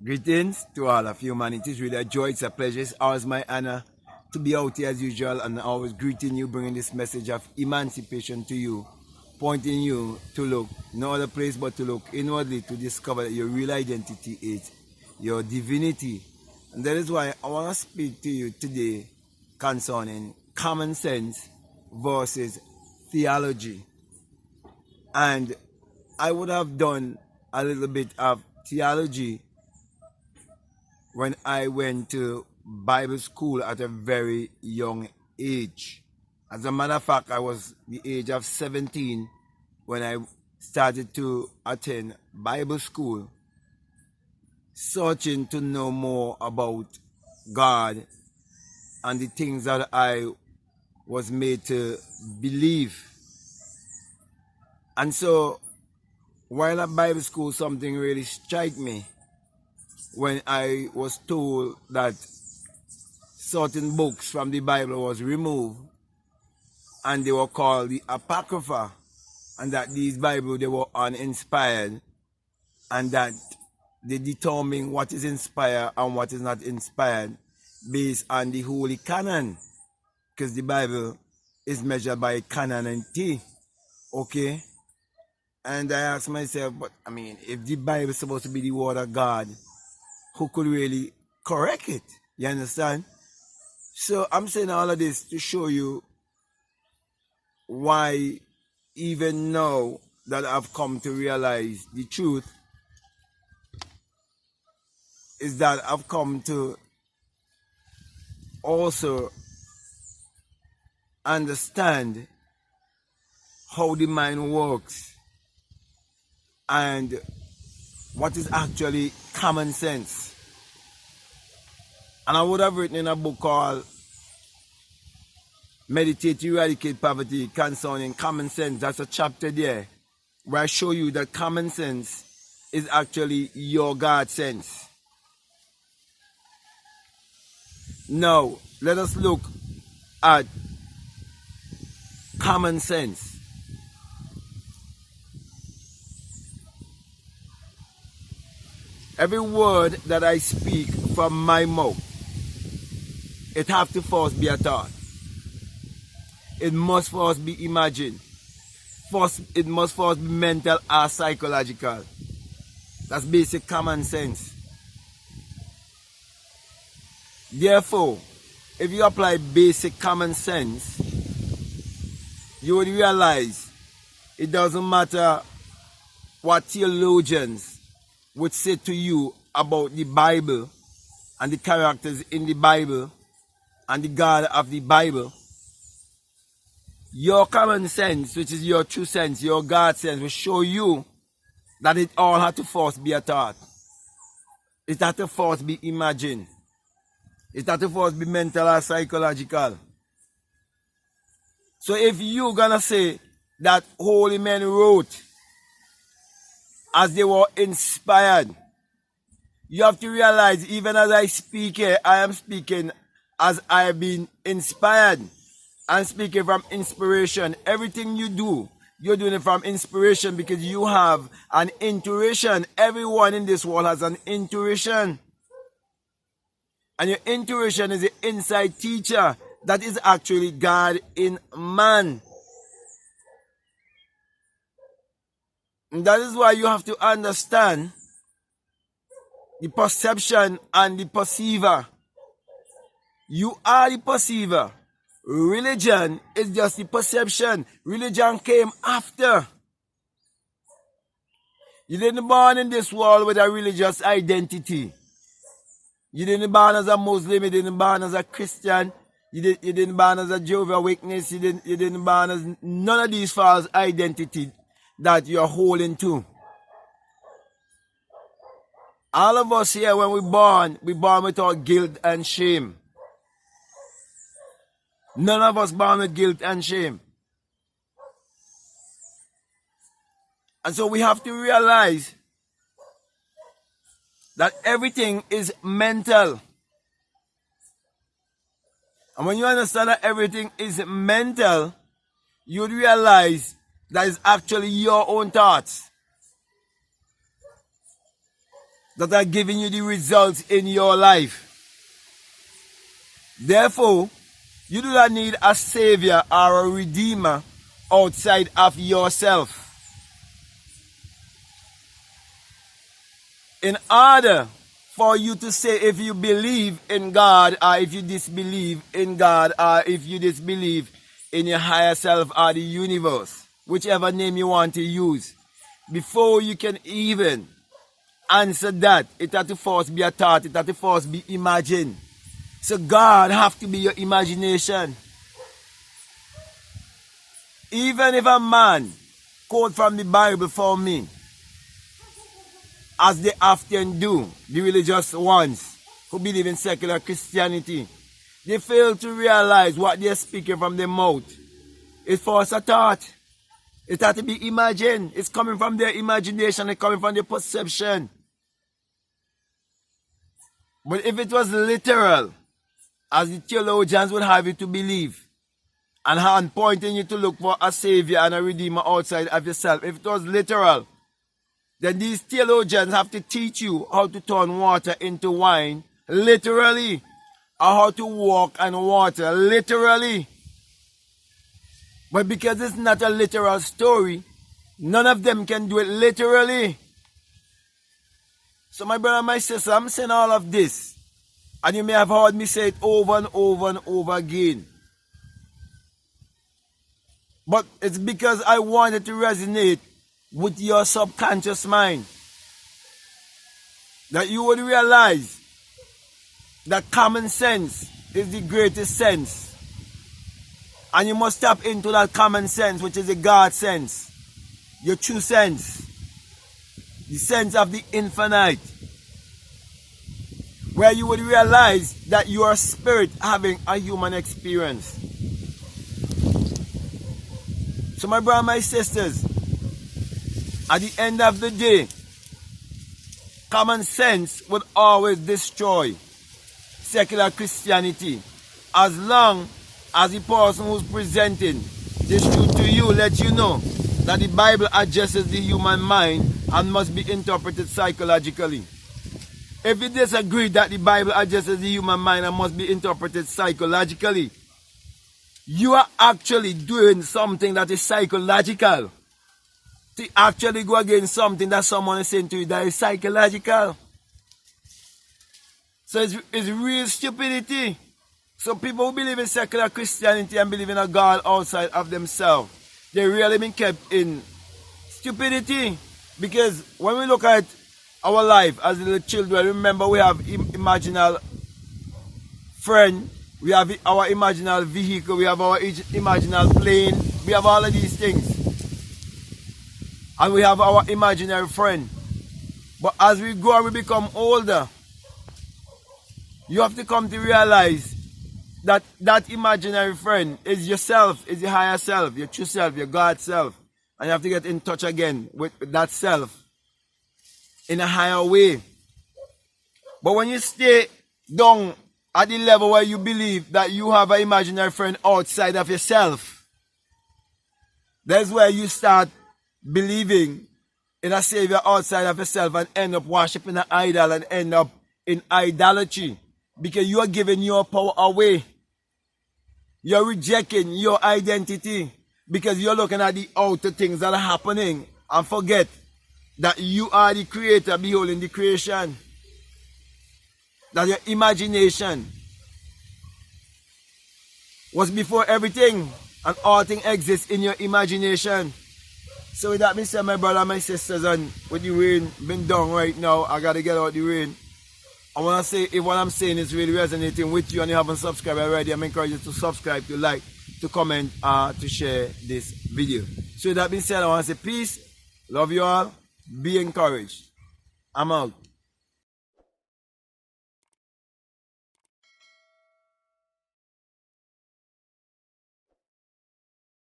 Greetings to all of humanity. It's really a joy, it's a pleasure, it's always my honor to be out here as usual and always greeting you, bringing this message of emancipation to you, pointing you to look no other place but to look inwardly to discover that your real identity is your divinity. And that is why I want to speak to you today concerning common sense versus theology. And I would have done a little bit of theology when I went to Bible school at a very young age. As a matter of fact, I was the age of 17 when I started to attend Bible school, searching to know more about God and the things that I was made to believe. And so, while at Bible school, something really struck me when I was told that certain books from the Bible was removed and they were called the Apocrypha, and that these Bibles, they were uninspired, and that they determine what is inspired and what is not inspired based on the Holy Canon, because the Bible is measured by canonity, okay? And I asked myself, but I mean, if the Bible is supposed to be the Word of God, who could really correct it? You understand? So I'm saying all of this to show you why even now that I've come to realize the truth is that I've come to also understand how the mind works and what is actually common sense. And I would have written in a book called Meditate to Eradicate Poverty concerning common sense. That's a chapter there where I show you that common sense is actually your God sense. Now, let us look at common sense. Every word that I speak from my mouth, it have to first be a thought. It must first be imagined. It must first be mental or psychological. That's basic common sense. Therefore, if you apply basic common sense, you would realize it doesn't matter what theologians would say to you about the Bible and the characters in the Bible and the God of the Bible. Your common sense, which is your true sense, your God sense, will show you that it all had to first be a thought. It had to first be imagined. It had to first be mental or psychological. So if you're gonna say that holy men wrote as they were inspired, you have to realize, even as I speak here, I am speaking as I have been inspired. I'm speaking from inspiration. Everything you do, you're doing it from inspiration because you have an intuition. Everyone in this world has an intuition. And your intuition is the inside teacher that is actually God in man. And that is why you have to understand the perception and the perceiver. You are the perceiver. Religion is just the perception. Religion came after. You didn't born in this world with a religious identity. You didn't born as a Muslim, you didn't born as a Christian, you didn't born as a Jehovah's Witness, you didn't born as none of these false identity that you're holding to. All of us here, when we born without guilt and shame. None of us born with guilt and shame. And so we have to realize that everything is mental. And when you understand that everything is mental, you would realize that it's actually your own thoughts. that are giving you the results in your life. Therefore, you do not need a savior or a redeemer outside of yourself. In order for you to say if you believe in God or if you disbelieve in God or if you disbelieve in your higher self or the universe, whichever name you want to use, before you can even answer that, it has to first be a thought, it has to first be imagined. So God have to be your imagination. Even if a man quote from the Bible for me, as they often do, the religious ones who believe in secular Christianity, they fail to realize what they're speaking from their mouth. It's first a thought. It has to be imagined. It's coming from their imagination. It's coming from their perception. But if it was literal, as the theologians would have you to believe, and pointing you to look for a savior and a redeemer outside of yourself, if it was literal, then these theologians have to teach you how to turn water into wine, literally, or how to walk on water, literally. But because it's not a literal story, none of them can do it literally. So my brother and my sister, I'm saying all of this, and you may have heard me say it over and over and over again. But it's because I wanted to resonate with your subconscious mind, that you would realize that common sense is the greatest sense, and you must tap into that common sense, which is the God sense, your true sense, the sense of the infinite, where you would realize that you are a spirit having a human experience. So my brothers and my sisters, at the end of the day, common sense would always destroy secular Christianity, as long as the person who's presenting this truth to you lets you know that the Bible addresses the human mind and must be interpreted psychologically. If you disagree that the Bible addresses the human mind and must be interpreted psychologically, you are actually doing something that is psychological. To actually go against something that someone is saying to you that is psychological. So it's real stupidity. So people who believe in secular Christianity and believe in a God outside of themselves, they really been kept in stupidity. Because when we look at our life as little children, remember we have imaginal friend, we have our imaginal vehicle, we have our imaginal plane, we have all of these things. And we have our imaginary friend. But as we grow and we become older, you have to come to realize that that imaginary friend is yourself, is your higher self, your true self, your God self. And you have to get in touch again with that self in a higher way. But when you stay down at the level where you believe that you have an imaginary friend outside of yourself, that's where you start believing in a savior outside of yourself and end up worshiping an idol and end up in idolatry, because you are giving your power away. You're rejecting your identity because you're looking at the outer things that are happening and forget that you are the creator beholding the creation. That your imagination was before everything, and all things exist in your imagination. So with that being said, my brother and my sisters, and with the rain being down right now, I gotta get out the rain. I wanna say, if what I'm saying is really resonating with you and you haven't subscribed already, I'm encouraging you to subscribe, to like, to comment, to share this video. So with that being said, I wanna say peace, love you all, be encouraged. I'm out.